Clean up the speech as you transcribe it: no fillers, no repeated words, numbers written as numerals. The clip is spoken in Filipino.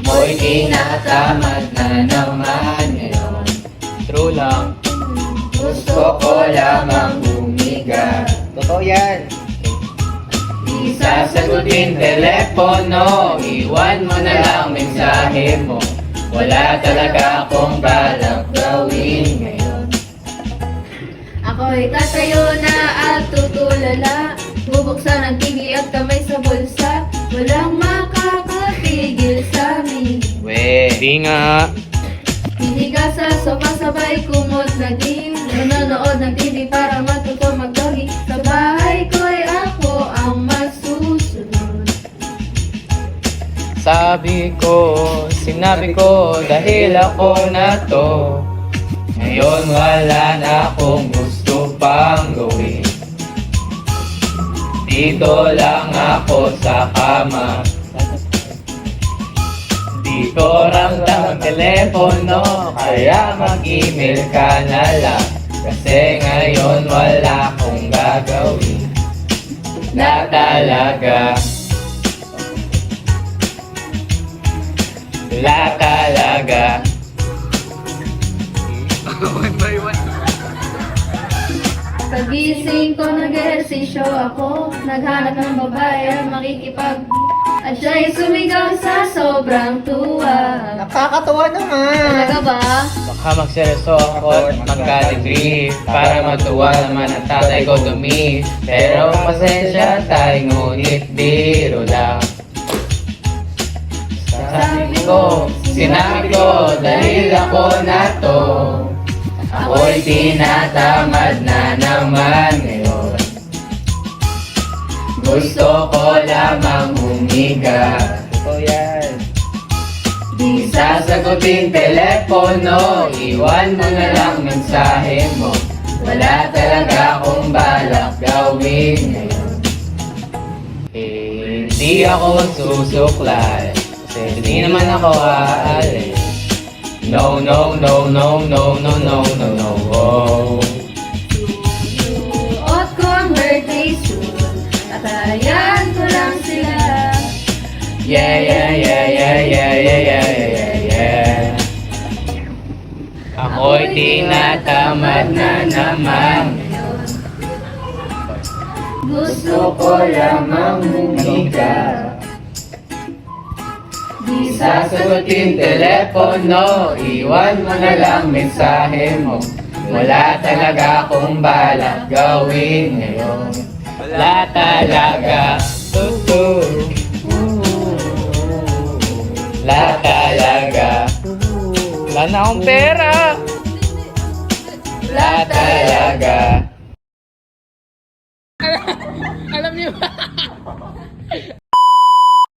Ako'y tinatamad na naman ngayon. True lang. Gusto ko lamang humiga. Totoo yan. Di sasagutin telepono, iwan mo na lang mensahe mo. Wala talaga akong balak gawin ngayon. Ako'y tatayo na at tutulala. Bubuksan ang TV at kamay sa bulsa. Walang makakatigil sa amin. Di nga. Hihiga sa sofa sabay kumot na dim. Nanonood ng TV para matuto mag-doggy. Sa bahay ko'y ako ang masusunod. Sinabi ko dahil ako na to. Ngayon wala na akong gusto pang gawin. Dito lang ako sa kama. Dito ramdam ang telepono, kaya mag-email ka na lang. Kasi ngayon wala akong gagawin na talaga. Wala talaga. Pagising ko nag-ehersisyo ako. Naghanap ng babae ang makikipag. At siya'y sumigaw sa sobrang tuwa. Nakakatawa naman. Talaga ba? Baka magsereso ako at magka-degree para matuwa naman ang tatay ko to me. Pero pasensya tayo, ngunit biro lang. Sinabi ko dahil ako na to. Ako'y tinatamad na naman ngayon. Gusto ko lamang humiga. Totoo yan. Di sasagutin telepono, iwan mo na lang mensahe mo. Wala talaga akong balak gawin ngayon. Hindi ako susuklay, kasi hindi naman ako aalis. No, no, no, no, no, no, no, no, no, oh. Suot ko ang birthday suit. Tatayan ko lang sila. Yeah, yeah, yeah, yeah, yeah, yeah, yeah, yeah, yeah. Ako'y tinatamad na naman. Gusto ko lamang humiga. Di sasagutin telepono, iwan mo na lang mensahe mo. Wala talaga akong balak gawin ngayon. Wala talaga. Wala talaga. Wala na akong pera. Wala talaga. Alam niyo ba?